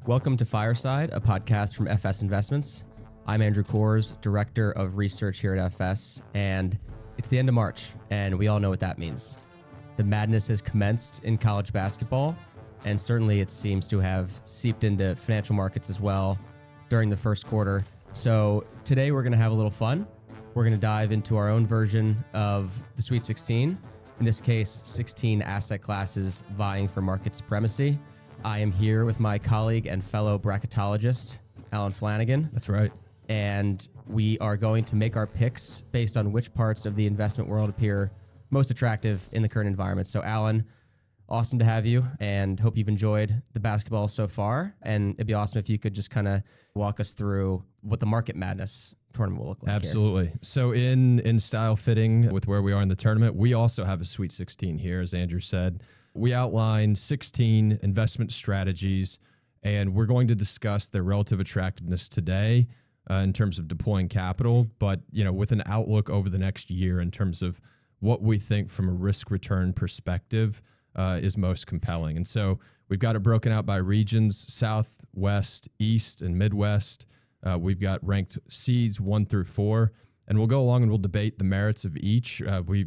Welcome to Fireside, a podcast from FS Investments. I'm Andrew Korz, Director of Research here at FS, and it's the end of March, and we all know what that means. The madness has commenced in college basketball, and certainly it seems to have seeped into financial markets as well during the first quarter. So today we're going to have a little fun. We're going to dive into our own version of the Sweet 16. In this case, 16 asset classes vying for market supremacy. I am here with my colleague and fellow bracketologist, Alan Flannigan. That's right. And we are going to make our picks based on which parts of the investment world appear most attractive in the current environment. So Alan, awesome to have you, and hope you've enjoyed the basketball so far. And it'd be awesome if you could just kind of walk us through what the market madness tournament will look like. Absolutely. Here. So in style fitting with where we are in the tournament, we also have a Sweet 16 here, as Andrew said. We outlined 16 investment strategies, and we're going to discuss their relative attractiveness today in terms of deploying capital, but with an outlook over the next year in terms of what we think from a risk-return perspective is most compelling. And so we've got it broken out by regions: South, West, East, and Midwest. We've got ranked seeds 1 through 4, and we'll go along and we'll debate the merits of each. We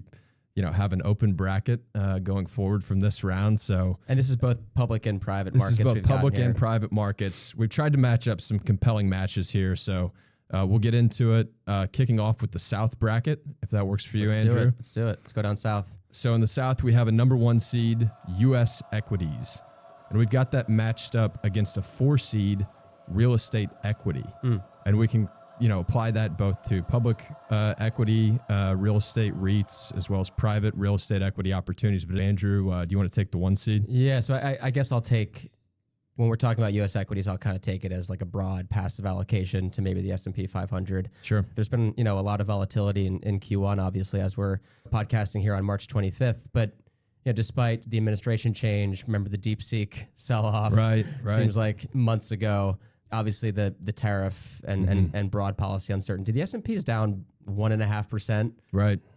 have an open bracket going forward from this round. And this is both public and private markets. This is both public and private markets. We've tried to match up some compelling matches here. So we'll get into it, kicking off with the South bracket, if that works for you, Andrew. Let's do it. Let's go down South. So in the South, we have a number 1 seed, U.S. equities. And we've got that matched up against a 4 seed, real estate equity. And we can apply that both to public equity, real estate REITs, as well as private real estate equity opportunities. But Andrew, do you want to take the 1 seed? Yeah, so I guess I'll take, when we're talking about U.S. equities, I'll kind of take it as like a broad passive allocation to maybe the S&P 500. Sure. There's been, a lot of volatility in Q1, obviously, as we're podcasting here on March 25th. But despite the administration change, remember the DeepSeek sell-off? Right. Seems like months ago. Obviously, the tariff and broad policy uncertainty. The S&P is down 1.5%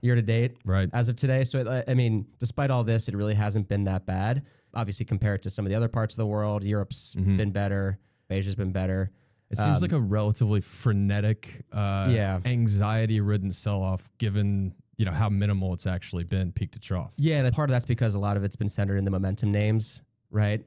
year to date as of today. So, despite all this, it really hasn't been that bad. Obviously, compared to some of the other parts of the world, Europe's been better. Asia's been better. It seems like a relatively frenetic, anxiety-ridden sell-off, given how minimal it's actually been peak to trough. Yeah, and part of that's because a lot of it's been centered in the momentum names, right?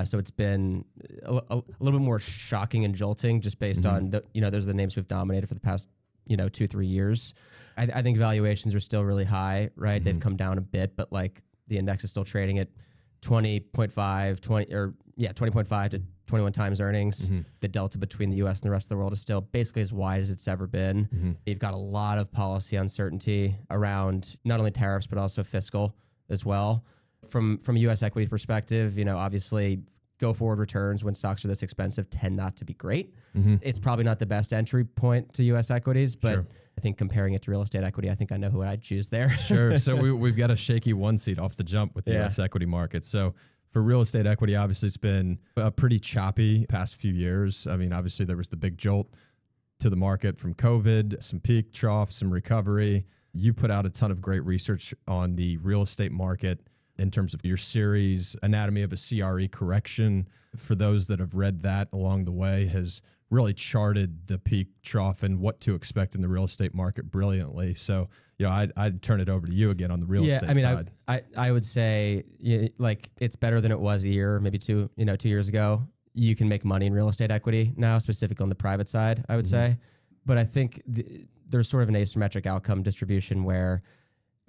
So it's been a little bit more shocking and jolting just based on, those are the names who've dominated for the past, 2-3 years. I think valuations are still really high, right? They've come down a bit, but like the index is still trading at 20.5 to 21 times earnings. The delta between the US and the rest of the world is still basically as wide as it's ever been. You've got a lot of policy uncertainty around not only tariffs, but also fiscal as well. From a U.S. equity perspective, obviously go forward returns when stocks are this expensive tend not to be great. It's probably not the best entry point to U.S. equities, but sure. I think comparing it to real estate equity, I think I know who I'd choose there. Sure. So we've got a shaky 1 seed off the jump with the U.S. equity market. So for real estate equity, obviously it's been a pretty choppy past few years. Obviously there was the big jolt to the market from COVID, some peak, trough, some recovery. You put out a ton of great research on the real estate market in terms of your series, Anatomy of a CRE Correction. For those that have read that along the way, has really charted the peak, trough, and what to expect in the real estate market brilliantly. So, I'd turn it over to you again on the real estate side. I would say it's better than it was a year, maybe 2 years ago. You can make money in real estate equity now, specifically on the private side, I would say. But I think there's sort of an asymmetric outcome distribution where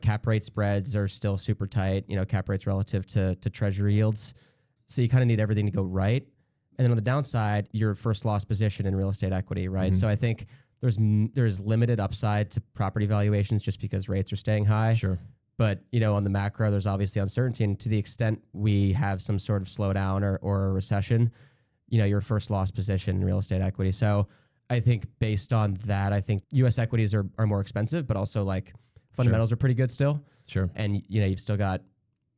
cap rate spreads are still super tight, cap rates relative to treasury yields. So you kind of need everything to go right. And then on the downside, your first loss position in real estate equity, right? So I think there's limited upside to property valuations just because rates are staying high. Sure. But, on the macro, there's obviously uncertainty. And to the extent we have some sort of slowdown or a recession, your first loss position in real estate equity. So I think based on that, I think U.S. equities are more expensive, but also fundamentals are pretty good still. Sure. And, you've still got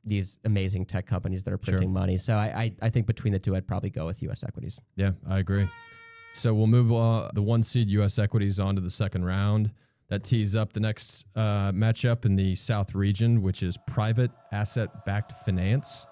these amazing tech companies that are printing money. So I think between the two, I'd probably go with U.S. equities. Yeah, I agree. So we'll move the 1 seed U.S. equities on to the second round. That tees up the next matchup in the South region, which is private asset-backed finance.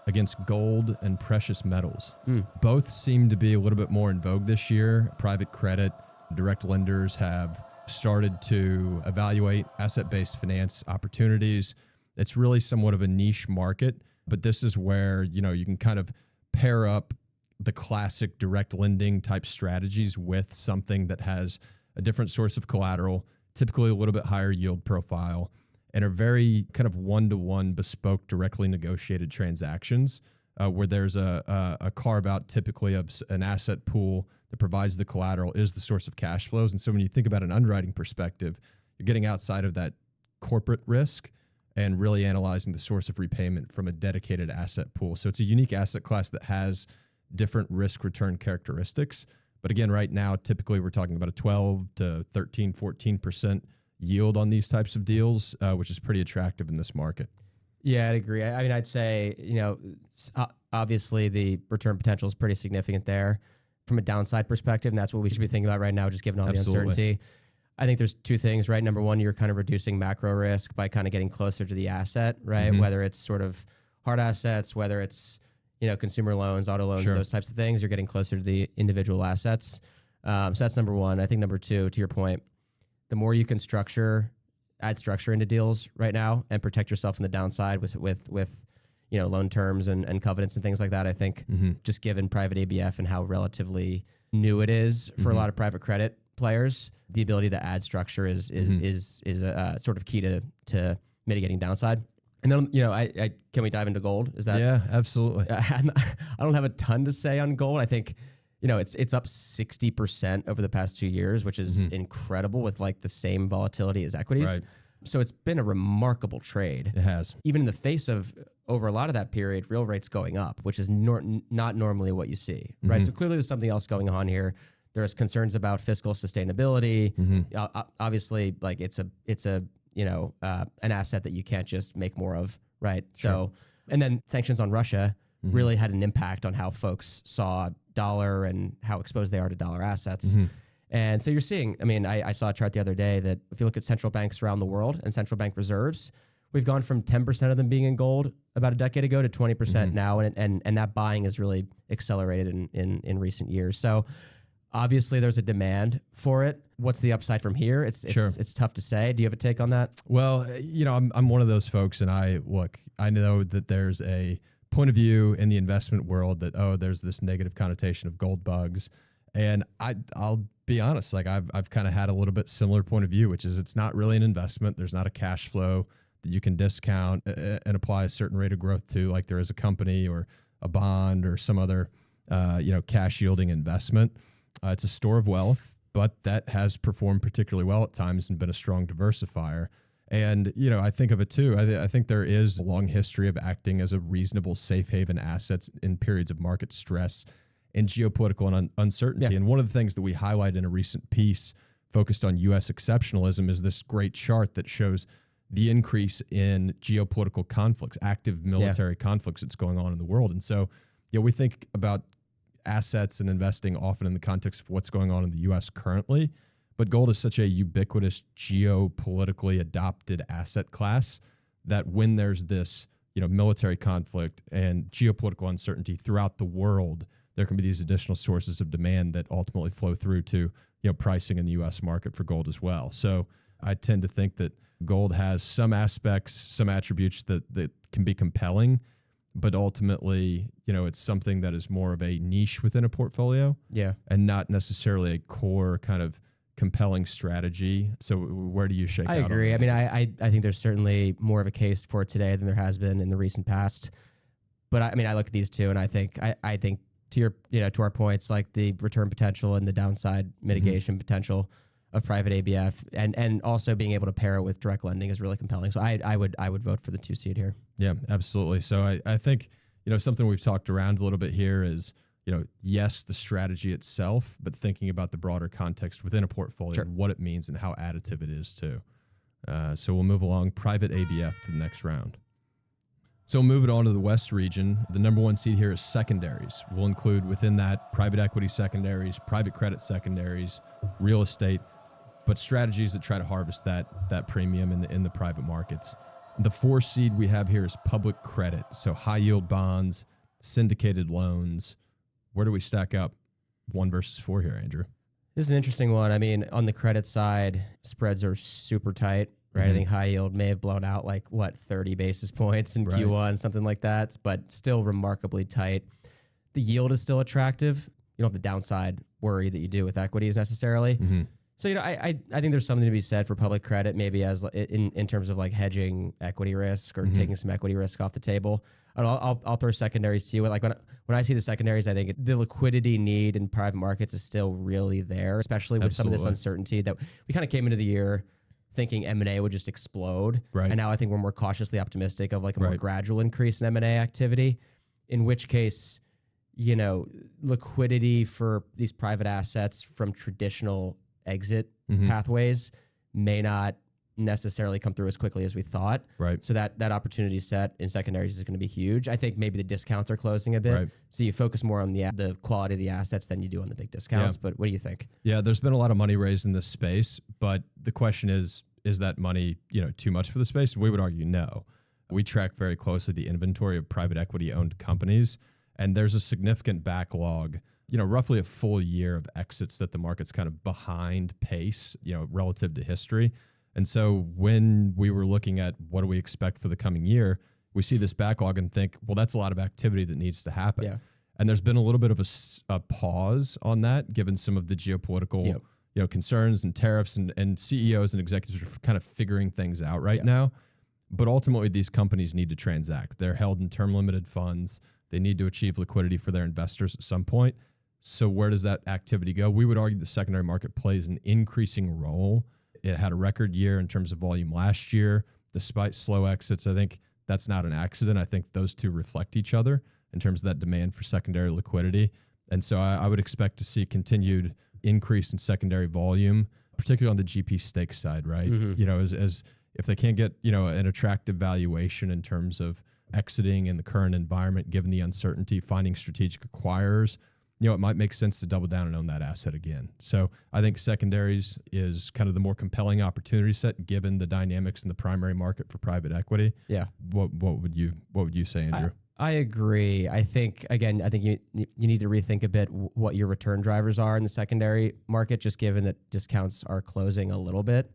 against gold and precious metals. Both seem to be a little bit more in vogue this year. Private credit, direct lenders have started to evaluate asset-based finance opportunities. It's really somewhat of a niche market, but this is where, you can kind of pair up the classic direct lending type strategies with something that has a different source of collateral, typically a little bit higher yield profile, and are very kind of one-to-one bespoke, directly negotiated transactions where there's a carve-out typically of an asset pool that provides the collateral is the source of cash flows. And so when you think about an underwriting perspective, you're getting outside of that corporate risk and really analyzing the source of repayment from a dedicated asset pool. So it's a unique asset class that has different risk-return characteristics. But again, right now, typically we're talking about a 12 to 13, 14% yield on these types of deals, which is pretty attractive in this market. Yeah, I'd agree. I mean, I'd say, obviously the return potential is pretty significant there from a downside perspective, and that's what we should be thinking about right now, just given all the uncertainty. I think there's two things, right? Number one, you're kind of reducing macro risk by kind of getting closer to the asset, right? Whether it's sort of hard assets, whether it's, consumer loans, auto loans, those types of things, you're getting closer to the individual assets. So that's number one. I think number two, to your point, the more you can add structure into deals right now and protect yourself on the downside with loan terms and covenants and things like that. I think just given private ABF and how relatively new it is for a lot of private credit players, the ability to add structure is sort of key to mitigating downside. And then, can we dive into gold? Is that? Yeah, absolutely. I don't have a ton to say on gold. I think, it's up 60% over the past 2 years, which is incredible with like the same volatility as equities. Right. So it's been a remarkable trade. It has. Even in the face of, over a lot of that period, real rates going up, which is not normally what you see, right? So clearly there's something else going on here. There's concerns about fiscal sustainability. Obviously, like it's an asset that you can't just make more of, right? So, and then sanctions on Russia really had an impact on how folks saw dollar and how exposed they are to dollar assets. And so you're seeing, I saw a chart the other day that if you look at central banks around the world and central bank reserves, we've gone from 10% of them being in gold about a decade ago to 20% now. And that buying has really accelerated in recent years. So obviously there's a demand for it. What's the upside from here? It's tough to say. Do you have a take on that? Well, I'm one of those folks, and I know that there's a point of view in the investment world that, there's this negative connotation of gold bugs. And I'll be honest, like I've kind of had a little bit similar point of view, which is it's not really an investment. There's not a cash flow that you can discount and apply a certain rate of growth to, like there is a company or a bond or some other, cash yielding investment. It's a store of wealth, but that has performed particularly well at times and been a strong diversifier. And, I think of it too. I think there is a long history of acting as a reasonable safe haven assets in periods of market stress and geopolitical and uncertainty. And one of the things that we highlight in a recent piece focused on U.S. exceptionalism is this great chart that shows the increase in geopolitical conflicts, active military conflicts that's going on in the world. And so, we think about assets and investing often in the context of what's going on in the U.S. currently, but gold is such a ubiquitous geopolitically adopted asset class that when there's this, military conflict and geopolitical uncertainty throughout the world, there can be these additional sources of demand that ultimately flow through to, pricing in the U.S. market for gold as well. So I tend to think that gold has some aspects, some attributes that can be compelling, but ultimately, it's something that is more of a niche within a portfolio, and not necessarily a core kind of compelling strategy. So where do you shake out? I agree. I think there's certainly more of a case for it today than there has been in the recent past. But I look at these two, and I think to your, to our points, like the return potential and the downside mitigation potential of private ABF, and also being able to pair it with direct lending is really compelling. So I would vote for the 2 seed here. Yeah, absolutely. So I think, something we've talked around a little bit here is, yes, the strategy itself, but thinking about the broader context within a portfolio, and what it means and how additive it is too. So we'll move along private ABF to the next round. So moving on to the West region, the number 1 seed here is secondaries. We'll include within that private equity secondaries, private credit secondaries, real estate, but strategies that try to harvest that premium in the private markets. The 4 seed we have here is public credit. So high yield bonds, syndicated loans. Where do we stack up 1 versus 4 here, Andrew? This is an interesting one. I mean, on the credit side, spreads are super tight, right? I think high yield may have blown out 30 basis points in Q1, something like that, but still remarkably tight. The yield is still attractive. You don't have the downside worry that you do with equities necessarily. So, I think there's something to be said for public credit, maybe as in terms of hedging equity risk or taking some equity risk off the table. I'll throw secondaries to you. When I see the secondaries, I think the liquidity need in private markets is still really there, especially with some of this uncertainty that we kind of came into the year thinking M&A would just explode. Right. And now I think we're more cautiously optimistic of a more gradual increase in M&A activity, in which case, liquidity for these private assets from traditional exit pathways may not necessarily come through as quickly as we thought. Right. So that opportunity set in secondaries is going to be huge. I think maybe the discounts are closing a bit. Right. So you focus more on the quality of the assets than you do on the big discounts. Yeah. But what do you think? Yeah, there's been a lot of money raised in this space, but the question is that money, too much for the space? We would argue no. We track very closely the inventory of private equity owned companies, and there's a significant backlog, roughly a full year of exits that the market's kind of behind pace, relative to history. And so when we were looking at what do we expect for the coming year, we see this backlog and think, well, that's a lot of activity that needs to happen. Yeah. And there's been a little bit of a pause on that, given some of the geopolitical concerns and tariffs, and CEOs and executives are kind of figuring things out right now. But ultimately, these companies need to transact. They're held in term limited funds. They need to achieve liquidity for their investors at some point. So where does that activity go? We would argue the secondary market plays an increasing role. It had a record year in terms of volume last year, despite slow exits. I think that's not an accident. I think those two reflect each other in terms of that demand for secondary liquidity. And so I would expect to see continued increase in secondary volume, particularly on the GP stake side, right? As if they can't get, an attractive valuation in terms of exiting in the current environment, given the uncertainty, finding strategic acquirers, it might make sense to double down and own that asset again. So I think secondaries is kind of the more compelling opportunity set, given the dynamics in the primary market for private equity. Yeah. What would you say, Andrew? I agree. I think you need to rethink a bit what your return drivers are in the secondary market, just given that discounts are closing a little bit.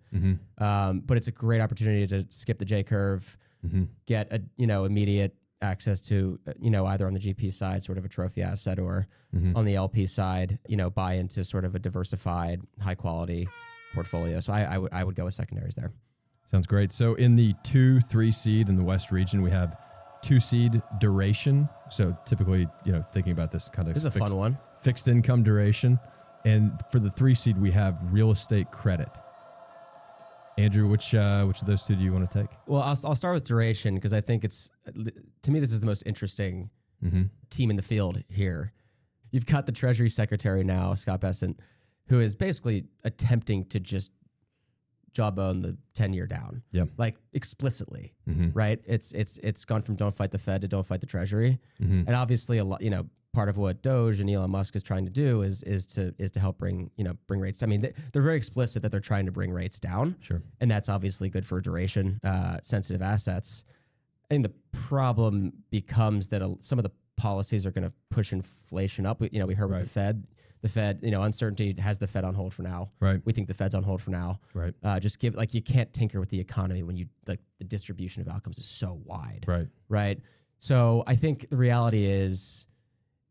But it's a great opportunity to skip the J curve, get immediate access to, either on the GP side, sort of a trophy asset, or on the LP side, buy into sort of a diversified, high quality portfolio. So I would go with secondaries there. Sounds great. So in the 2-3 seed in the West region, we have 2 seed duration. So typically, thinking about this kind of this is a fun one, fixed income duration. And for the 3 seed, we have real estate credit. Andrew, which of those two do you want to take? Well, I'll start with duration, because I think to me, this is the most interesting team in the field here. You've got the Treasury Secretary now, Scott Bessent, who is basically attempting to just jawbone the 10-year down, explicitly, right? It's gone from don't fight the Fed to don't fight the Treasury, and obviously a lot, part of what Doge and Elon Musk is trying to do is to help bring rates. I mean, they're very explicit that they're trying to bring rates down. Sure. And that's obviously good for duration sensitive assets. I think the problem becomes that some of the policies are going to push inflation up. We heard with the Fed. The Fed, uncertainty has the Fed on hold for now. Right. We think the Fed's on hold for now. Right. Just you can't tinker with the economy when the distribution of outcomes is so wide. Right. Right. So I think the reality is,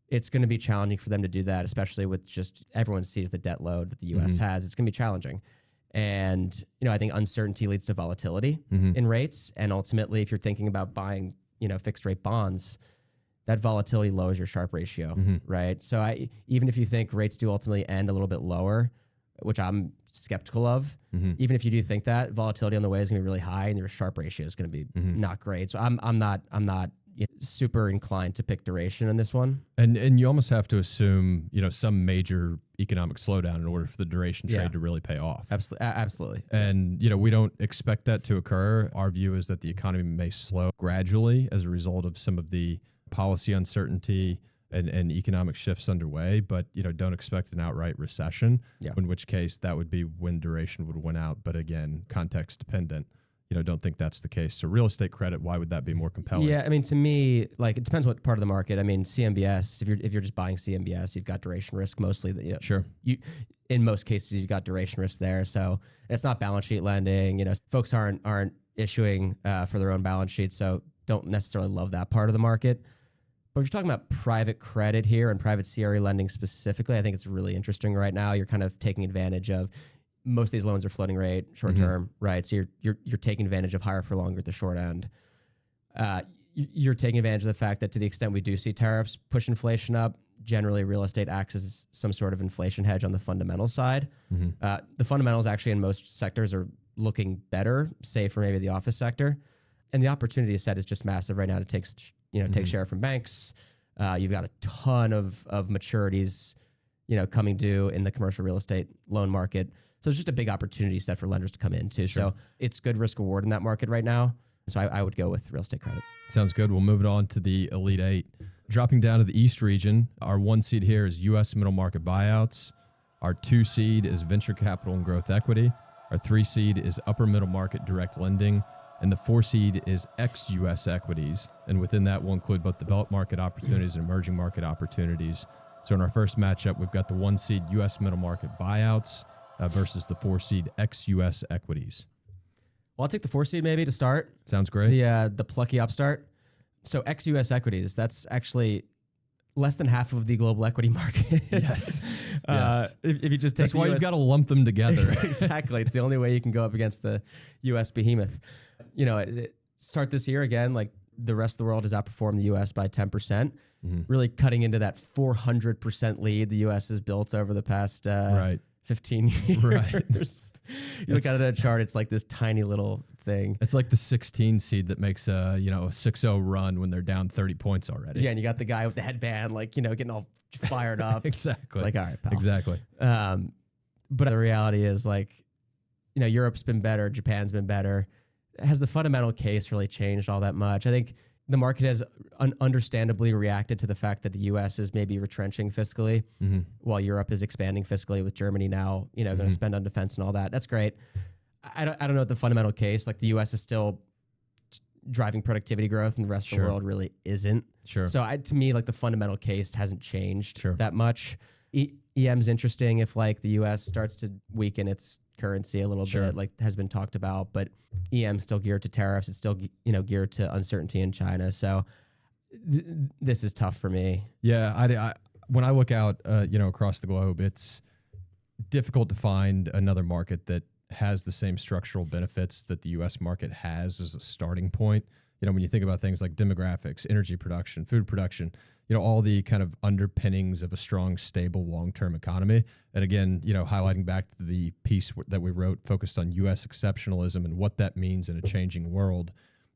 it's going to be challenging for them to do that, especially with just everyone sees the debt load that the U.S. has. It's going to be challenging. And, I think uncertainty leads to volatility in rates. And ultimately, if you're thinking about buying, fixed rate bonds, that volatility lowers your Sharpe ratio, right? So even if you think rates do ultimately end a little bit lower, which I'm skeptical of, even if you do think that, volatility on the way is going to be really high and your Sharpe ratio is going to be not great. So I'm not super inclined to pick duration in this one. And you almost have to assume, some major economic slowdown in order for the duration trade to really pay off. Absolutely. And, we don't expect that to occur. Our view is that the economy may slow gradually as a result of some of the policy uncertainty and economic shifts underway, but, don't expect an outright recession, in which case that would be when duration would win out. But again, context dependent. don't think that's the case. So real estate credit, why would that be more compelling? Yeah, I mean, to me, like, it depends what part of the market. I mean, CMBS, if you're just buying CMBS, you've got duration risk mostly. Sure. In most cases, you've got duration risk there. So it's not balance sheet lending. Folks aren't issuing for their own balance sheet, so don't necessarily love that part of the market. But if you're talking about private credit here and private CRE lending specifically, I think it's really interesting right now. You're kind of taking advantage of most of these loans are floating rate, short term, right? So you're taking advantage of higher for longer at the short end. You're taking advantage of the fact that to the extent we do see tariffs push inflation up, generally real estate acts as some sort of inflation hedge on the fundamental side. The fundamentals actually in most sectors are looking better, save for maybe the office sector. And the opportunity set is just massive right now to take share from banks. You've got a ton of maturities, coming due in the commercial real estate loan market. So it's just a big opportunity set for lenders to come into. Sure. So it's good risk reward in that market right now. So I would go with real estate credit. Sounds good. We'll move it on to the Elite Eight. Dropping down to the East region, our 1 seed here is U.S. middle market buyouts. Our 2 seed is venture capital and growth equity. Our 3 seed is upper middle market direct lending. And the 4 seed is ex-U.S. equities. And within that, we'll include both developed market opportunities and emerging market opportunities. So in our first matchup, we've got the 1 seed U.S. middle market buyouts versus the 4 seed ex-U.S. equities. Well, I'll take the 4 seed maybe to start. Sounds great. The plucky upstart. So ex-U.S. equities, that's actually less than half of the global equity market. Yes. Yes. If you just take that's why you've got to lump them together. Exactly. It's the only way you can go up against the U.S. behemoth. Start this year again, like the rest of the world has outperformed the U.S. by 10%, really cutting into that 400% lead the U.S. has built over the past 15 years. Right. You look at it at a chart, it's like this tiny little thing. It's like the 16 seed that makes a 6-0 run when they're down 30 points already. Yeah, and you got the guy with the headband, getting all fired up. Exactly. It's like, all right, pal. Exactly. But the reality is, Europe's been better, Japan's been better. Has the fundamental case really changed all that much? I think the market has understandably reacted to the fact that the U.S. is maybe retrenching fiscally while Europe is expanding fiscally with Germany now, going to spend on defense and all that. That's great. I don't know what the fundamental case, like the U.S. is still driving productivity growth and the rest of the world really isn't. Sure. So to me, the fundamental case hasn't changed Sure. that much. EM's interesting if the U.S. starts to weaken its currency a little Sure. bit, has been talked about, but EM's still geared to tariffs. It's still, geared to uncertainty in China. So this is tough for me. Yeah. I when I look out, across the globe, it's difficult to find another market that has the same structural benefits that the U.S. market has as a starting point. When you think about things like demographics, energy production, food production, all the kind of underpinnings of a strong, stable, long-term economy. And again, highlighting back to the piece that we wrote focused on U.S. exceptionalism and what that means in a changing world,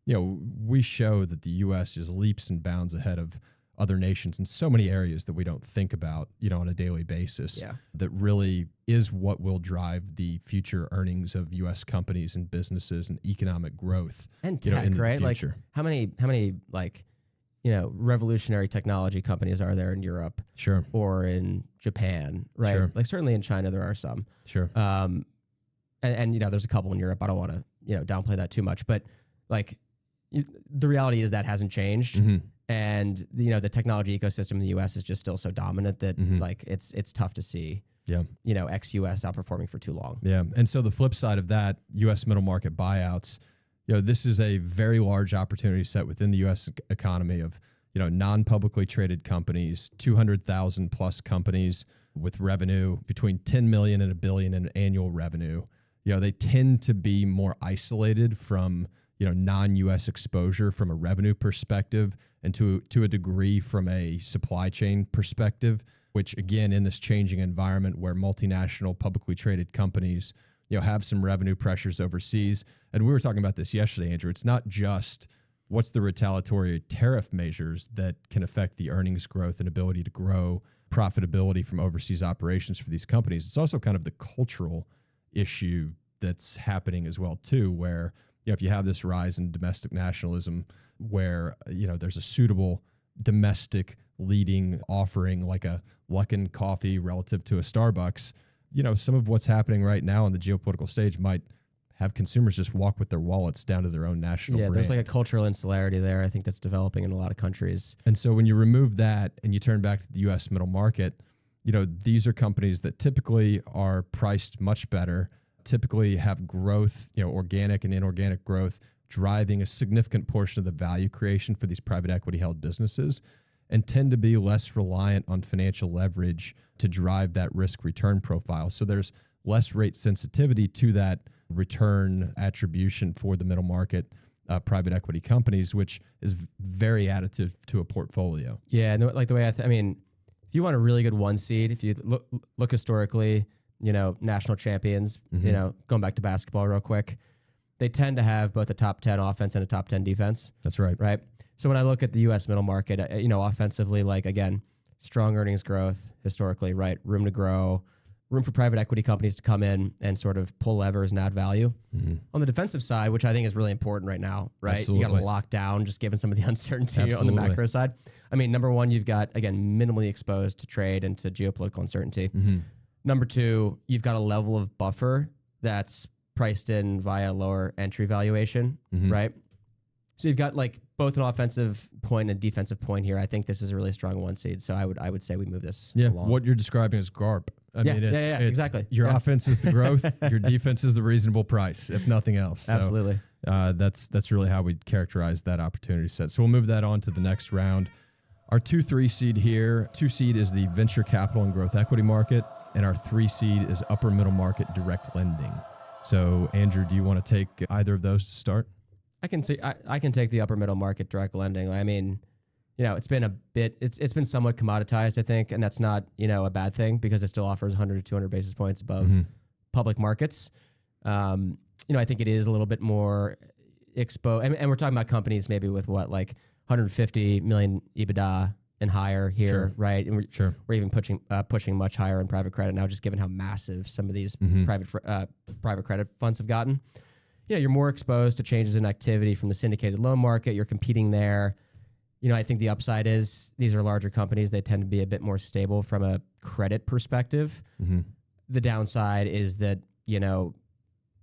we show that the U.S. is leaps and bounds ahead of other nations in so many areas that we don't think about, on a daily basis. Yeah. That really is what will drive the future earnings of U.S. companies and businesses and economic growth. And tech, in the right? future. How many revolutionary technology companies are there in Europe? Sure. Or in Japan, right? Sure. Certainly in China there are some. Sure. And there's a couple in Europe. I don't want to downplay that too much, but the reality is that hasn't changed. And the technology ecosystem in the U.S. is just still so dominant that it's tough to see ex-U.S. outperforming for too long. Yeah. And so the flip side of that, U.S. middle market buyouts, this is a very large opportunity set within the U.S. economy of non-publicly traded companies, 200,000 plus companies with revenue between 10 million and $1 billion in annual revenue. They tend to be more isolated from non-U.S. exposure from a revenue perspective and to a degree from a supply chain perspective, which again, in this changing environment where multinational publicly traded companies, have some revenue pressures overseas. And we were talking about this yesterday, Andrew. It's not just what's the retaliatory tariff measures that can affect the earnings growth and ability to grow profitability from overseas operations for these companies. It's also kind of the cultural issue that's happening as well too, where if you have this rise in domestic nationalism where, there's a suitable domestic leading offering like a Luckin coffee relative to a Starbucks, some of what's happening right now on the geopolitical stage might have consumers just walk with their wallets down to their own national brand. There's like a cultural insularity there. I think that's developing in a lot of countries. And so when you remove that and you turn back to the U.S. middle market, these are companies that typically are priced much better, typically have growth, organic and inorganic growth, driving a significant portion of the value creation for these private equity held businesses, and tend to be less reliant on financial leverage to drive that risk return profile. So there's less rate sensitivity to that return attribution for the middle market private equity companies, which is very additive to a portfolio. Yeah, and like the way if you want a really good one seed, if you look historically, national champions, going back to basketball real quick, they tend to have both a top 10 offense and a top 10 defense. That's right. Right. So when I look at the U.S. middle market, offensively, like again, strong earnings growth historically, right? Room to grow, room for private equity companies to come in and sort of pull levers and add value. Mm-hmm. On the defensive side, which I think is really important right now, right? Absolutely. You got to lock down, just given some of the uncertainty on the macro side. I mean, number one, you've got, again, minimally exposed to trade and to geopolitical uncertainty. Mm-hmm. Number two, you've got a level of buffer that's priced in via lower entry valuation, right? So you've got like both an offensive point and a defensive point here. I think this is a really strong one seed. So I would say we move this along. What you're describing is GARP. I mean, it's exactly. Your offense is the growth. Your defense is the reasonable price, if nothing else. So, absolutely. That's really how we characterize that opportunity set. So we'll move that on to the next round. Our 2-3 seed here. 2 seed is the venture capital and growth equity market, and our 3 seed is upper middle market direct lending. So Andrew, do you want to take either of those to start? I can take the upper middle market direct lending. I mean, it's been a bit, it's been somewhat commoditized, I think, and that's not, a bad thing because it still offers 100 to 200 basis points above public markets. I think it is a little bit more exposed, and we're talking about companies maybe with what, like 150 million EBITDA and higher here, right? And we're even pushing much higher in private credit now, just given how massive some of these private credit funds have gotten. You're more exposed to changes in activity from the syndicated loan market. You're competing there. I think the upside is these are larger companies. They tend to be a bit more stable from a credit perspective. Mm-hmm. The downside is that,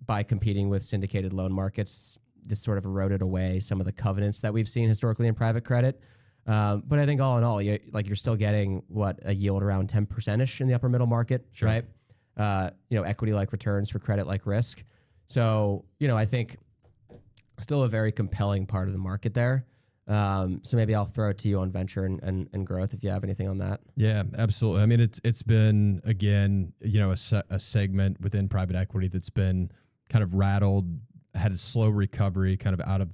by competing with syndicated loan markets, this sort of eroded away some of the covenants that we've seen historically in private credit. But I think all in all, you're still getting a yield around 10%-ish in the upper middle market, right? Equity-like returns for credit-like risk. So, I think still a very compelling part of the market there. So maybe I'll throw it to you on venture and growth if you have anything on that. Yeah, absolutely. I mean, it's been, again, a segment within private equity that's been kind of rattled, had a slow recovery kind of out of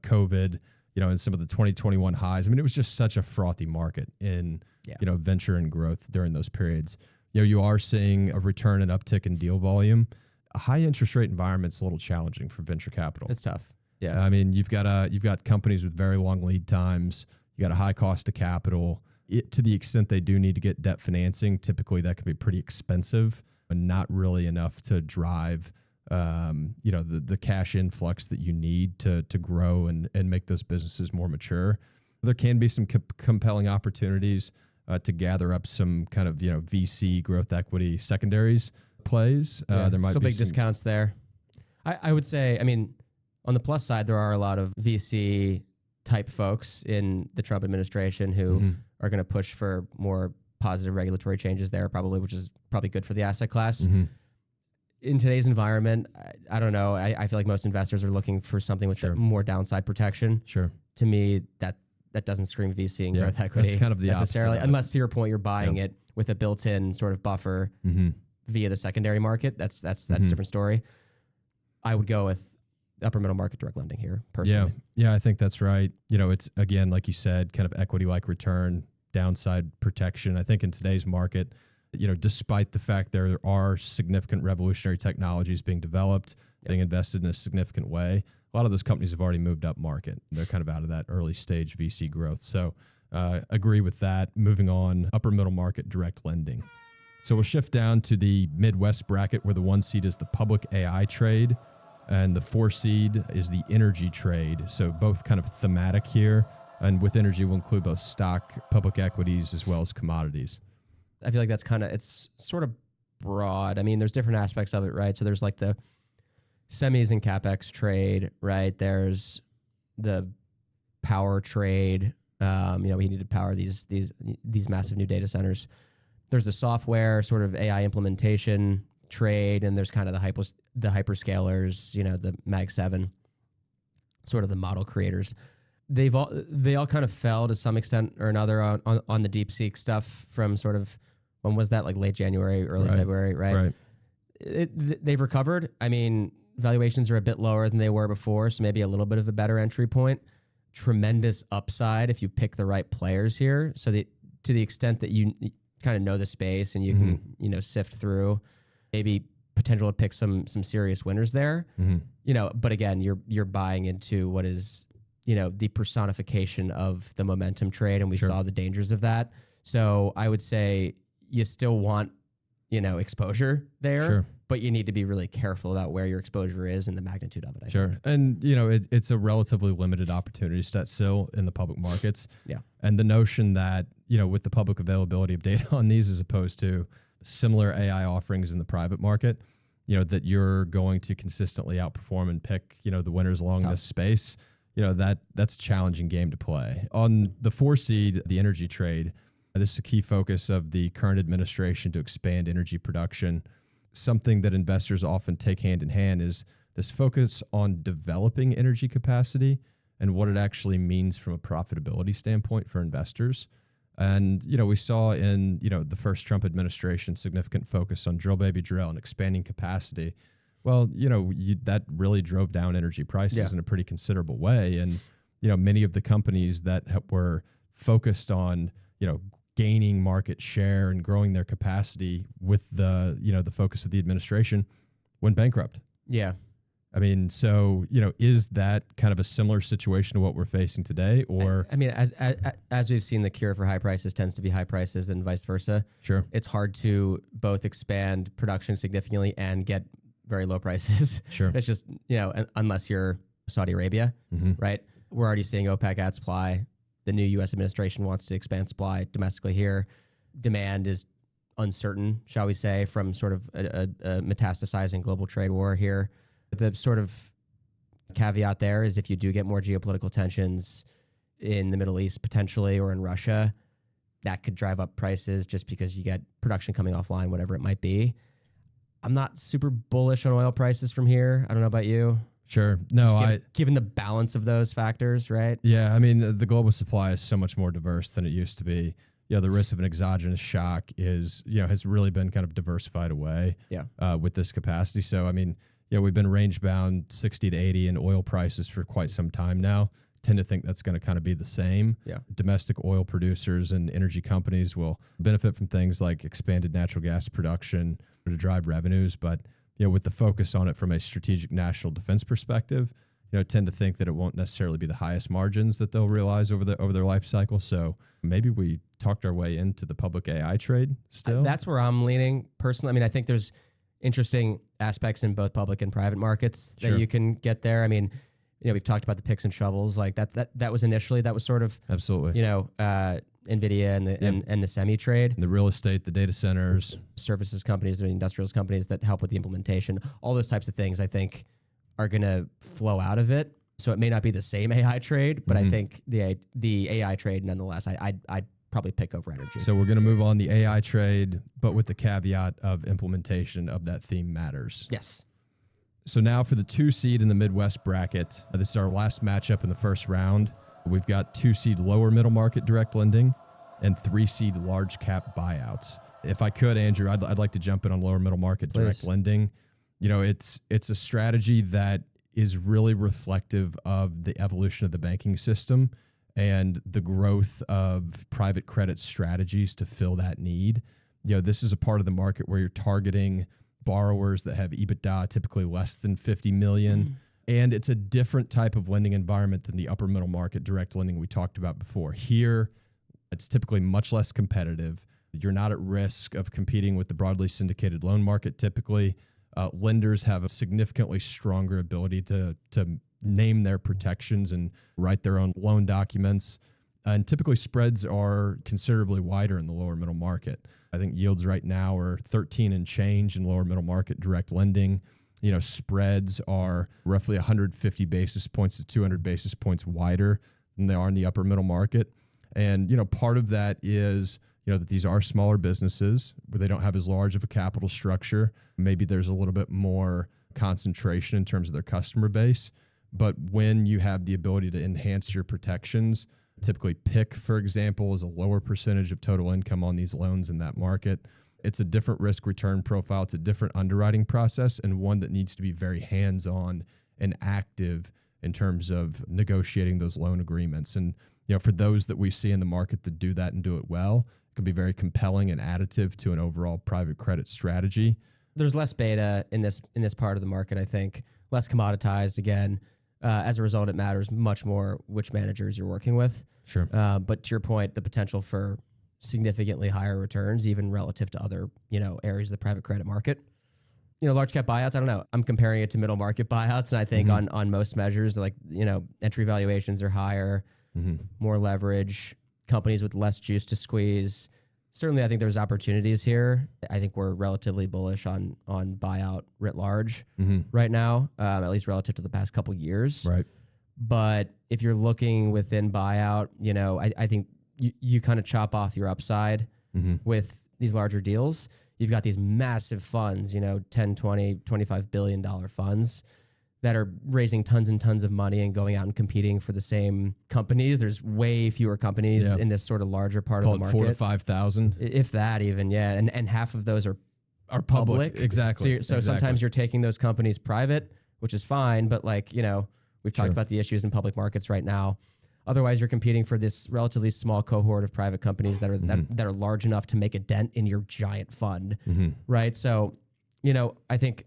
COVID, and some of the 2021 highs. I mean, it was just such a frothy market in, venture and growth during those periods. You are seeing a return and uptick in deal volume. A high interest rate environment's a little challenging for venture capital. It's tough. Yeah. I mean, you've got companies with very long lead times. You got a high cost of capital. To the extent they do need to get debt financing, typically that can be pretty expensive and not really enough to drive, the cash influx that you need to grow and make those businesses more mature. There can be some compelling opportunities to gather up some kind of, VC growth equity secondaries plays. There might be big some discounts there. I would say, I mean, on the plus side, there are a lot of VC type folks in the Trump administration who are going to push for more positive regulatory changes there, probably, which is probably good for the asset class. Mm-hmm. In today's environment, I don't know. I feel like most investors are looking for something with more downside protection. Sure. To me, that doesn't scream VC and growth equity. That's kind of the necessarily, unless to your point, you're buying it with a built-in sort of buffer via the secondary market. That's a different story. I would go with upper middle market direct lending here, personally. Yeah, I think that's right. It's, again, like you said, kind of equity-like return, downside protection. I think in today's market, despite the fact there are significant revolutionary technologies being developed, being invested in a significant way, a lot of those companies have already moved up market. They're kind of out of that early stage VC growth. So agree with that. Moving on, upper middle market direct lending. So we'll shift down to the Midwest bracket where the 1 seed is the public AI trade and the 4 seed is the energy trade. So both kind of thematic here. And with energy, we'll include both stock, public equities, as well as commodities. I feel like that's it's sort of broad. I mean, there's different aspects of it, right? So there's like the semis and CapEx trade, right? There's the power trade. We need to power these massive new data centers. There's the software sort of AI implementation trade, and there's kind of the hyperscalers, the Mag 7, sort of the model creators. They all kind of fell to some extent or another on the DeepSeek stuff from sort of, when was that, like late January, early February, right? They've recovered. I mean, valuations are a bit lower than they were before, so maybe a little bit of a better entry point. Tremendous upside if you pick the right players here. So to the extent that you kind of know the space and you can sift through, maybe potential to pick some serious winners there. But again, you're buying into what is the personification of the momentum trade, and we saw the dangers of that. So I would say you still want exposure there, but you need to be really careful about where your exposure is and the magnitude of it. I think. And it's a relatively limited opportunity set still in the public markets. Yeah. And the notion that with the public availability of data on these as opposed to similar AI offerings in the private market, that you're going to consistently outperform and pick the winners along this space. That's a challenging game to play. On the 4 seed, the energy trade, this is a key focus of the current administration to expand energy production. Something that investors often take hand in hand is this focus on developing energy capacity and what it actually means from a profitability standpoint for investors. And, we saw in, the first Trump administration, significant focus on drill, baby, drill and expanding capacity. Well, that really drove down energy prices in a pretty considerable way. And, many of the companies that were focused on, gaining market share and growing their capacity with the focus of the administration went bankrupt. Yeah. I mean, so, is that kind of a similar situation to what we're facing today? Or I mean, as we've seen, the cure for high prices tends to be high prices and vice versa. Sure. It's hard to both expand production significantly and get very low prices. Sure. It's just, unless you're Saudi Arabia, right? We're already seeing OPEC add supply. The new U.S. administration wants to expand supply domestically here. Demand is uncertain, shall we say, from sort of a metastasizing global trade war here. The sort of caveat there is if you do get more geopolitical tensions in the Middle East potentially, or in Russia, that could drive up prices just because you get production coming offline, whatever it might be. I'm not super bullish on oil prices from here. I don't know about you. Sure. No, given the balance of those factors, right? Yeah. I mean, the global supply is so much more diverse than it used to be. The risk of an exogenous shock is, has really been kind of diversified away with this capacity. So, I mean, we've been range bound 60 to 80 in oil prices for quite some time now. Tend to think that's going to kind of be the same. Yeah. Domestic oil producers and energy companies will benefit from things like expanded natural gas production to drive revenues. But, with the focus on it from a strategic national defense perspective, tend to think that it won't necessarily be the highest margins that they'll realize over their life cycle. So maybe we talked our way into the public AI trade still. That's where I'm leaning personally. I mean, I think there's interesting aspects in both public and private markets that you can get there. I mean, we've talked about the picks and shovels. Like that was initially, that was sort of absolutely, NVIDIA and the semi trade, the real estate, the data centers, services companies, the industrials companies that help with the implementation. All those types of things I think are going to flow out of it. So it may not be the same AI trade, but I think the AI trade nonetheless, I'd probably pick over energy. So we're going to move on the AI trade, but with the caveat of implementation of that theme matters. Yes. So now for the 2 seed in the Midwest bracket, this is our last matchup in the first round. We've got 2 seed lower middle market direct lending and 3 seed large cap buyouts. If I could, Andrew, I'd like to jump in on lower middle market direct lending. It's a strategy that is really reflective of the evolution of the banking system and the growth of private credit strategies to fill that need. This is a part of the market where you're targeting borrowers that have EBITDA typically less than 50 million. And it's a different type of lending environment than the upper middle market direct lending we talked about before. Here, it's typically much less competitive. You're not at risk of competing with the broadly syndicated loan market typically. Lenders have a significantly stronger ability to name their protections and write their own loan documents. And typically spreads are considerably wider in the lower middle market. I think yields right now are 13 and change in lower middle market direct lending. spreads are roughly 150 basis points to 200 basis points wider than they are in the upper middle market. And, part of that is, that these are smaller businesses where they don't have as large of a capital structure. Maybe there's a little bit more concentration in terms of their customer base. But when you have the ability to enhance your protections, typically PIK, for example, is a lower percentage of total income on these loans in that market. It's a different risk return profile. It's a different underwriting process, and one that needs to be very hands-on and active in terms of negotiating those loan agreements. And, for those that we see in the market that do that and do it well, it can be very compelling and additive to an overall private credit strategy. There's less beta in this part of the market, I think. Less commoditized, again. As a result, it matters much more which managers you're working with. Sure. But to your point, the potential for significantly higher returns, even relative to other, areas of the private credit market. Large cap buyouts, I don't know. I'm comparing it to middle market buyouts. And I think on most measures, like, entry valuations are higher, more leverage, companies with less juice to squeeze. Certainly, I think there's opportunities here. I think we're relatively bullish on buyout writ large right now, at least relative to the past couple years. Right. But if you're looking within buyout, I think you kind of chop off your upside with these larger deals. You've got these massive funds, 10, 20, $25 billion funds that are raising tons and tons of money and going out and competing for the same companies. There's way fewer companies in this sort of larger part of the market. 4,000 to 5,000. If that even, yeah. And half of those are public. Exactly. So sometimes you're taking those companies private, which is fine. But we've talked about the issues in public markets right now. Otherwise, you're competing for this relatively small cohort of private companies that are that are large enough to make a dent in your giant fund, right? So, I think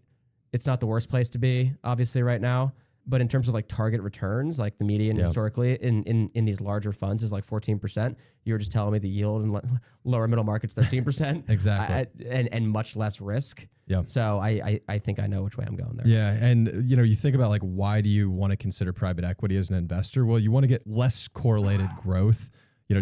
it's not the worst place to be, obviously, right now. But in terms of target returns, like the median historically in these larger funds is 14%. You were just telling me the yield in lower middle markets 13%. Exactly. And much less risk. Yeah. So I think I know which way I'm going there. Yeah. And, you think about why do you want to consider private equity as an investor? Well, you want to get less correlated growth,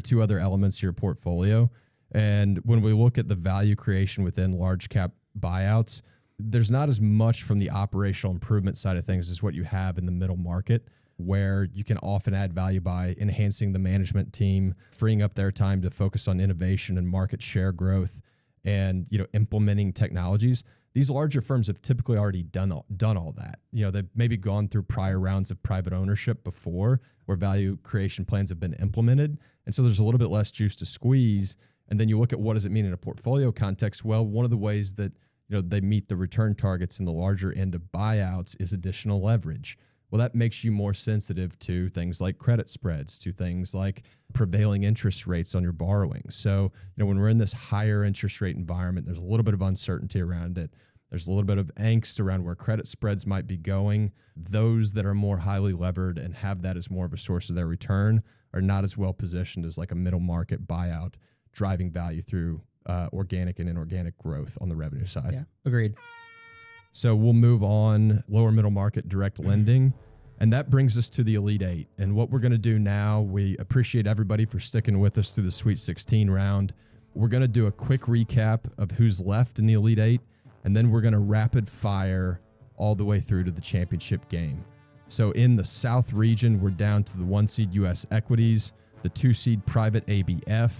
to other elements of your portfolio. And when we look at the value creation within large cap buyouts, there's not as much from the operational improvement side of things as what you have in the middle market, where you can often add value by enhancing the management team, freeing up their time to focus on innovation and market share growth, and implementing technologies. These larger firms have typically already done all that. They've maybe gone through prior rounds of private ownership before, where value creation plans have been implemented, and so there's a little bit less juice to squeeze. And then you look at what does it mean in a portfolio context. Well, one of the ways that they meet the return targets in the larger end of buyouts is additional leverage. Well, that makes you more sensitive to things like credit spreads, to things like prevailing interest rates on your borrowing. So, when we're in this higher interest rate environment, there's a little bit of uncertainty around it. There's a little bit of angst around where credit spreads might be going. Those that are more highly levered and have that as more of a source of their return are not as well positioned as a middle market buyout, driving value through organic and inorganic growth on the revenue side. Yeah, agreed. So we'll move on, lower middle market direct lending. And that brings us to the Elite Eight. And what we're going to do now, we appreciate everybody for sticking with us through the Sweet 16 round. We're going to do a quick recap of who's left in the Elite Eight. And then we're going to rapid fire all the way through to the championship game. So in the South region, we're down to the 1 seed U.S. equities, the 2 seed private ABF.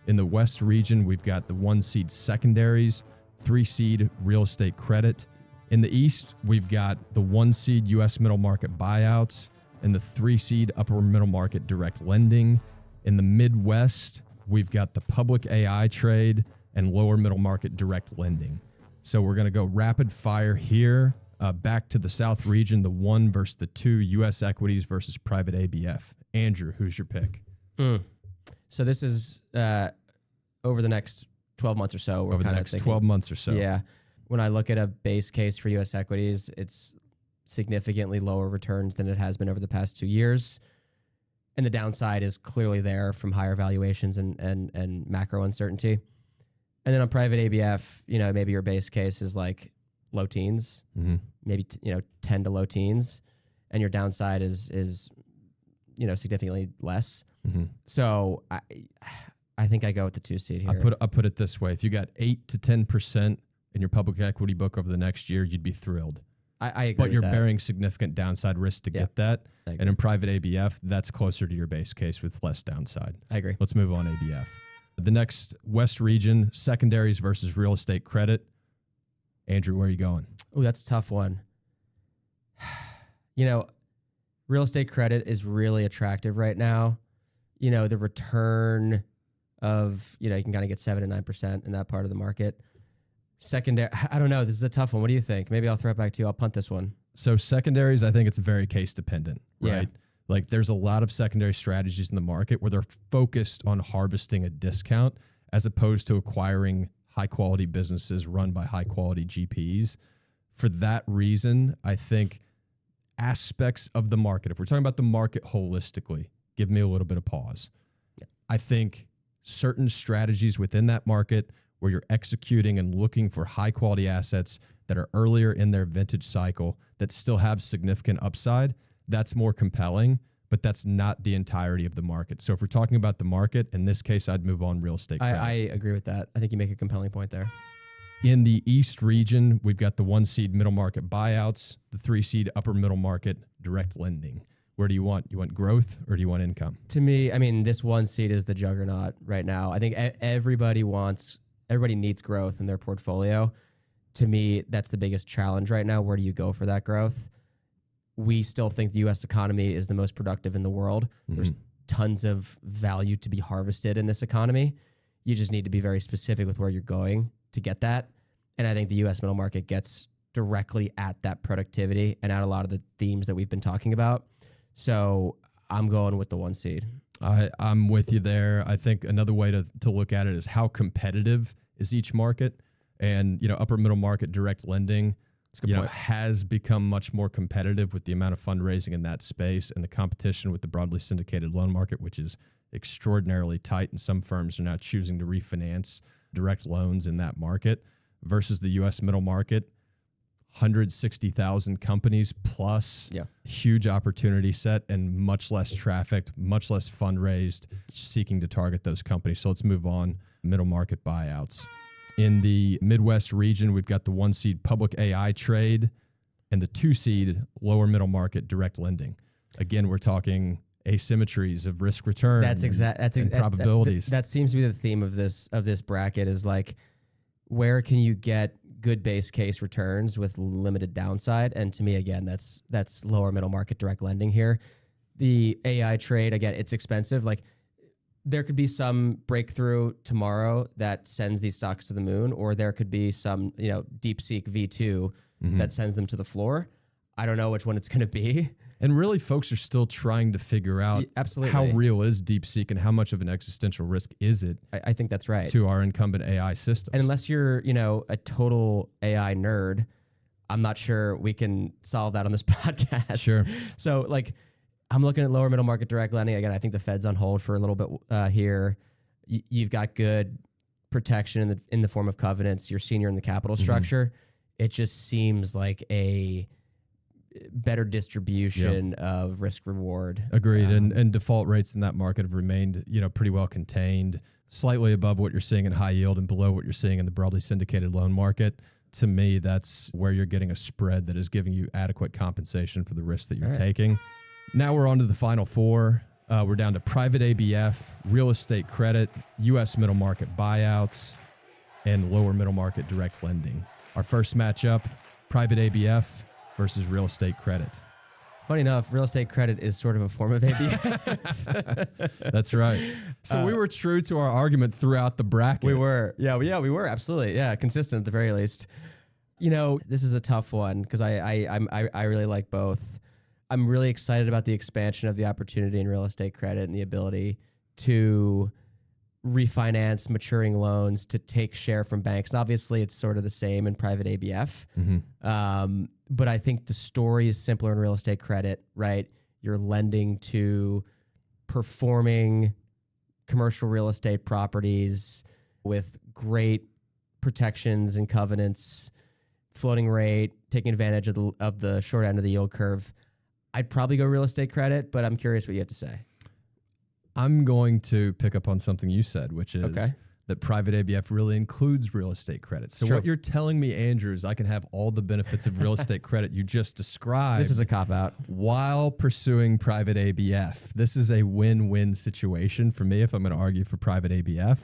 In the West region, we've got the 1 seed secondaries, 3 seed real estate credit. In the East, we've got the 1 seed U.S. middle market buyouts and the 3 seed upper middle market direct lending. In the Midwest, we've got the public AI trade and lower middle market direct lending. So we're going to go rapid fire here. Back to the South region, the 1 versus the 2 U.S. equities versus private ABF. Andrew, who's your pick? So this is over the next 12 months or so. Over the next 12 months or so. Yeah. When I look at a base case for U.S. equities, it's significantly lower returns than it has been over the past 2 years. And the downside is clearly there from higher valuations and macro uncertainty. And then on private ABF, maybe your base case is low teens, maybe 10 to low teens, and your downside is significantly less. So I think I go with the 2 seed here. I'll put it this way: if you got 8 to 10% in your public equity book over the next year, you'd be thrilled. I agree but with you're that. bearing significant downside risk to get that. I agree. And in private ABF, that's closer to your base case with less downside. I agree. Let's move on ABF. The next West region, secondaries versus real estate credit. Andrew, where are you going? Oh, that's a tough one. You know, real estate credit is really attractive right now. You know, the return of, you can kind of get 7 to 9% in that part of the market. Secondary, I don't know. This is a tough one. What do you think? Maybe I'll throw it back to you. I'll punt this one. So secondaries, I think it's very case dependent, Yeah. right? Like there's a lot of secondary strategies in the market where they're focused on harvesting a discount as opposed to acquiring high quality businesses run by high quality GPs. For that reason, I think aspects of the market, if we're talking about the market holistically, give me a little bit of pause. Yeah. I think certain strategies within that market where you're executing and looking for high quality assets that are earlier in their vintage cycle that still have significant upside, that's more compelling, but that's not the entirety of the market. So if we're talking about the market, in this case, I'd move on real estate credit. I agree with that. I think you make a compelling point there. In the East region, we've got the 1 seed middle market buyouts, the 3 seed upper middle market direct lending. Where do you want? You want growth or do you want income? To me, I mean, this 1 seed is the juggernaut right now. I think everybody needs growth in their portfolio. To me, that's the biggest challenge right now. Where do you go for that growth? We still think the U.S. economy is the most productive in the world. Mm-hmm. There's tons of value to be harvested in this economy. You just need to be very specific with where you're going to get that. And I think the U.S. middle market gets directly at that productivity and at a lot of the themes that we've been talking about. So I'm going with the 1 seed. I'm with you there. I think another way to look at it is how competitive is each market. And, upper middle market direct lending, has become much more competitive with the amount of fundraising in that space and the competition with the broadly syndicated loan market, which is extraordinarily tight. And some firms are now choosing to refinance direct loans in that market versus the U.S. middle market. 160,000 companies plus, huge opportunity set and much less trafficked, much less fundraised, seeking to target those companies. So let's move on. Middle market buyouts. In the Midwest region, we've got the 1 seed public AI trade and the 2 seed lower middle market direct lending. Again, we're talking asymmetries of risk return. That's probabilities. That seems to be the theme of this bracket is like, where can you get good base case returns with limited downside? And to me, again, that's lower middle market direct lending here. The AI trade, again, it's expensive. Like there could be some breakthrough tomorrow that sends these stocks to the moon, or there could be some, DeepSeek V2 that sends them to the floor. I don't know which one it's going to be. And really, folks are still trying to figure out how real is DeepSeek and how much of an existential risk is it. I think that's right. To our incumbent AI systems. And unless you're, a total AI nerd, I'm not sure we can solve that on this podcast. Sure. So I'm looking at lower middle market direct lending. Again, I think the Fed's on hold for a little bit here. You've got good protection in the form of covenants. You're senior in the capital structure. It just seems like a better distribution of risk reward. Agreed. And default rates in that market have remained, pretty well contained, slightly above what you're seeing in high yield and below what you're seeing in the broadly syndicated loan market. To me, that's where you're getting a spread that is giving you adequate compensation for the risk that you're taking. Now we're on to the final four. We're down to private ABF, real estate credit, U.S. middle market buyouts, and lower middle market direct lending. Our first matchup, private ABF versus real estate credit. Funny enough, real estate credit is sort of a form of ABF. That's right. So we were true to our argument throughout the bracket. We were. Yeah, we were. Absolutely. Yeah, consistent at the very least. This is a tough one because I really like both. I'm really excited about the expansion of the opportunity in real estate credit and the ability to refinance maturing loans to take share from banks. And obviously, it's sort of the same in private ABF. But I think the story is simpler in real estate credit, right? You're lending to performing commercial real estate properties with great protections and covenants, floating rate, taking advantage of the short end of the yield curve. I'd probably go real estate credit, but I'm curious what you have to say. I'm going to pick up on something you said, which is that private ABF really includes real estate credit. So what you're telling me, Andrew, is I can have all the benefits of real estate credit you just described. This is a cop-out. While pursuing private ABF. This is a win-win situation for me if I'm going to argue for private ABF.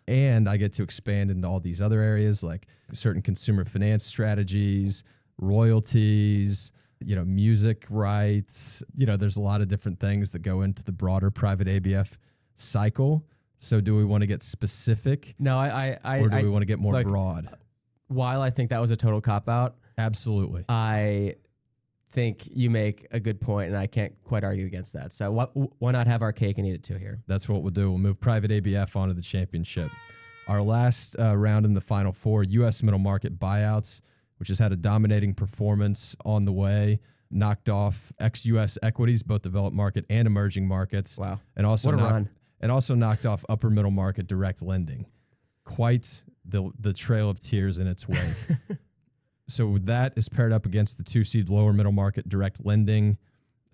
And I get to expand into all these other areas like certain consumer finance strategies, royalties, music rights. There's a lot of different things that go into the broader private ABF cycle. So do we want to get specific? No, or do we want to get more broad? While I think that was a total cop-out. Absolutely. I think you make a good point, and I can't quite argue against that. So why not have our cake and eat it too here? That's what we'll do. We'll move private ABF onto the championship. Our last round in the Final Four, U.S. middle market buyouts, which has had a dominating performance on the way, knocked off ex-U.S. equities, both developed market and emerging markets. Wow. And also what a run. And also knocked off upper middle market direct lending. Quite the trail of tears in its wake. So that is paired up against the 2-seed lower middle market direct lending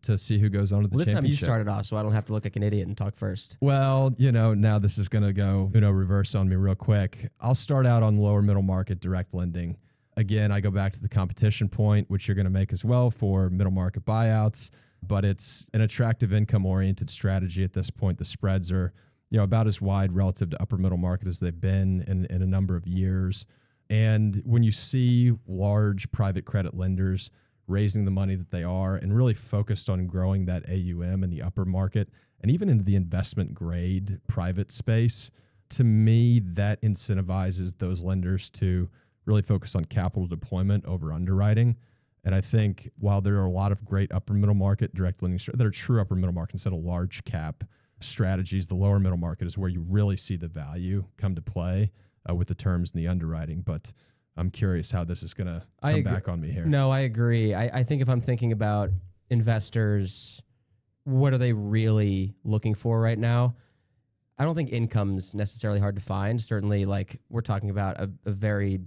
to see who goes on to the championship. This time you started off, so I don't have to look like an idiot and talk first. Well, now this is going to go, reverse on me real quick. I'll start out on lower middle market direct lending. Again, I go back to the competition point, which you're going to make as well for middle market buyouts, but it's an attractive income-oriented strategy at this point. The spreads are, about as wide relative to upper middle market as they've been in a number of years. And when you see large private credit lenders raising the money that they are and really focused on growing that AUM in the upper market and even into the investment grade private space, to me, that incentivizes those lenders to really focus on capital deployment over underwriting. And I think while there are a lot of great upper middle market direct lending that are true upper middle market instead of large cap strategies, the lower middle market is where you really see the value come to play with the terms and the underwriting. But I'm curious how this is going to come back on me here. No, I agree. I think if I'm thinking about investors, what are they really looking for right now? I don't think income's necessarily hard to find. Certainly, we're talking about a very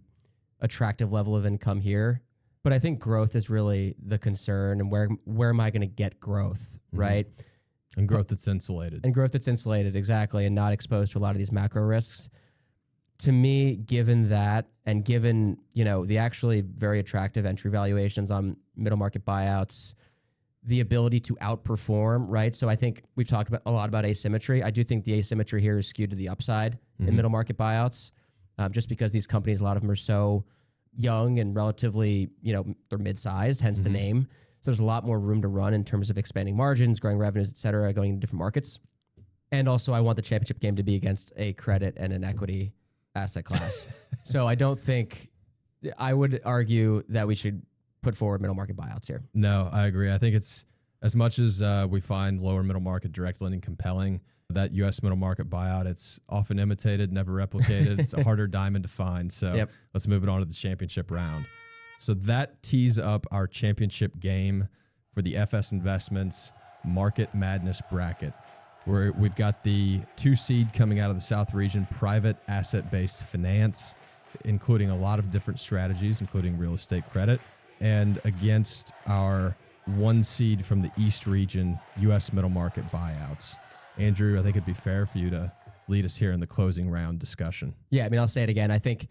attractive level of income here. But I think growth is really the concern, and where am I going to get growth, right? And growth that's insulated. Exactly, and not exposed to a lot of these macro risks. To me, given that, and given the actually very attractive entry valuations on middle market buyouts, the ability to outperform, right? So I think we've talked a lot about asymmetry. I do think the asymmetry here is skewed to the upside in middle market buyouts, just because these companies, a lot of them are so young and relatively, they're mid-sized, hence the name. So there's a lot more room to run in terms of expanding margins, growing revenues, et cetera, going into different markets. And also I want the championship game to be against a credit and an equity asset class. So I would argue that we should put forward middle market buyouts here. No, I agree. I think it's as much as we find lower middle market direct lending compelling, that U.S. middle market buyout, it's often imitated, never replicated. It's a harder diamond to find. So Let's move it on to the championship round. So that tees up our championship game for the FS Investments Market Madness Bracket, where we've got the 2-seed coming out of the South region, private asset-based finance, including a lot of different strategies, including real estate credit, and against our 1-seed from the East region, U.S. middle market buyouts. Andrew, I think it'd be fair for you to lead us here in the closing round discussion. Yeah, I'll say it again. I think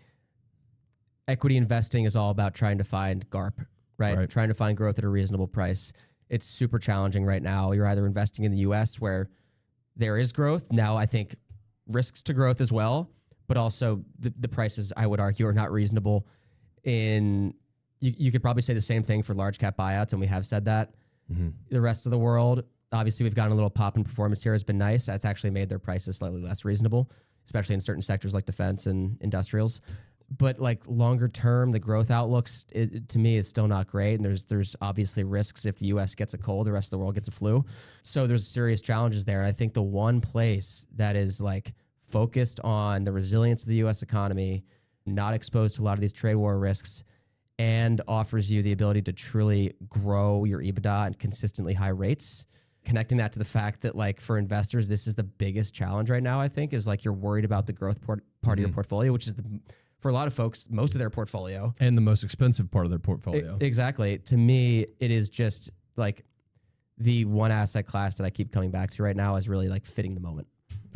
equity investing is all about trying to find GARP, right? Trying to find growth at a reasonable price. It's super challenging right now. You're either investing in the U.S. where there is growth. Now, I think risks to growth as well, but also the prices, I would argue, are not reasonable. You could probably say the same thing for large cap buyouts, and we have said that. The rest of the world, obviously, we've gotten a little pop in performance here. Has been nice. That's actually made their prices slightly less reasonable, especially in certain sectors like defense and industrials. But longer term, the growth outlooks to me is still not great. And there's obviously risks if the U.S. gets a cold, the rest of the world gets a flu. So there's serious challenges there. And I think the one place that is focused on the resilience of the U.S. economy, not exposed to a lot of these trade war risks, and offers you the ability to truly grow your EBITDA at consistently high rates. Connecting that to the fact that for investors, this is the biggest challenge right now, I think, is you're worried about the growth part of your portfolio, which is for a lot of folks, most of their portfolio. And the most expensive part of their portfolio. Exactly. To me, it is just the one asset class that I keep coming back to right now is really fitting the moment.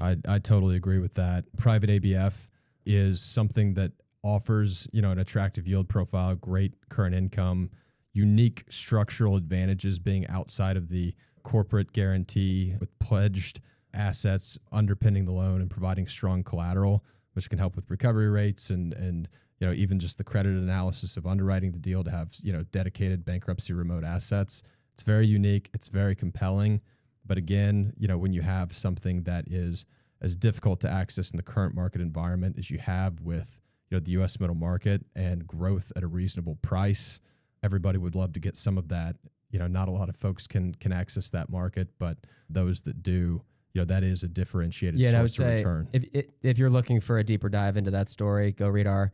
I totally agree with that. Private ABF is something that offers, an attractive yield profile, great current income, unique structural advantages being outside of the corporate guarantee with pledged assets underpinning the loan and providing strong collateral, which can help with recovery rates and even just the credit analysis of underwriting the deal to have, dedicated bankruptcy remote assets. It's very unique. It's very compelling. But again, when you have something that is as difficult to access in the current market environment as you have with, the U.S. middle market and growth at a reasonable price, everybody would love to get some of that. Not a lot of folks can access that market, but those that do, that is a differentiated source of return. If you're looking for a deeper dive into that story, go read our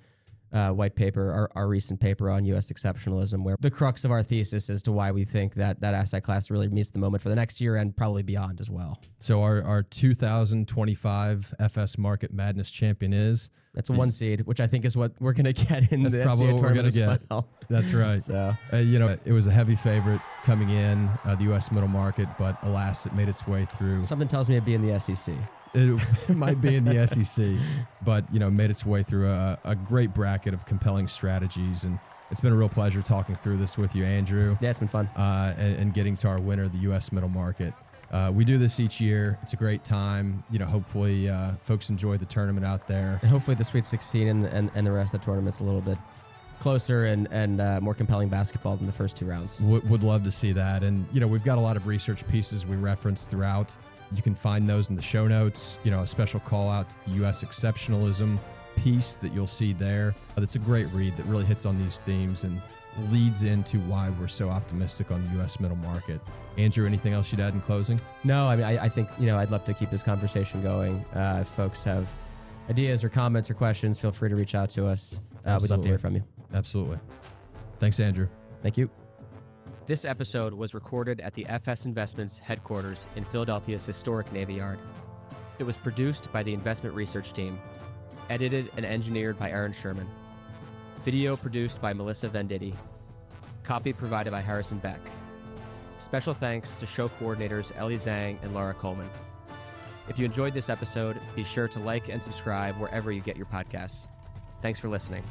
white paper, our recent paper on U.S. exceptionalism, where the crux of our thesis as to why we think that asset class really meets the moment for the next year and probably beyond as well. So our 2025 FS Market Madness champion is? That's a 1 seed, which I think is what we're going to get in the probably NCAA what we're going to get. Well. That's right. So it was a heavy favorite coming in the U.S. middle market, but alas, it made its way through. Something tells me it'd be in the SEC. It might be in the SEC, but made its way through a great bracket of compelling strategies, and it's been a real pleasure talking through this with you, Andrew. Yeah, it's been fun. And getting to our winner, the U.S. middle market. We do this each year. It's a great time. Hopefully folks enjoy the tournament out there, and hopefully the Sweet 16 and the rest of the tournament's a little bit closer and more compelling basketball than the first 2 rounds. Would love to see that, and we've got a lot of research pieces we reference throughout. You can find those in the show notes, a special call out to the U.S. exceptionalism piece that you'll see there. It's a great read that really hits on these themes and leads into why we're so optimistic on the U.S. middle market. Andrew, anything else you'd add in closing? No, I mean, I think, I'd love to keep this conversation going. If folks have ideas or comments or questions, feel free to reach out to us. We'd love to hear from you. Absolutely. Thanks, Andrew. Thank you. This episode was recorded at the FS Investments headquarters in Philadelphia's historic Navy Yard. It was produced by the investment research team, edited and engineered by Aaron Sherman, video produced by Melissa Venditti, copy provided by Harrison Beck. Special thanks to show coordinators Ellie Zhang and Laura Coleman. If you enjoyed this episode, be sure to like and subscribe wherever you get your podcasts. Thanks for listening.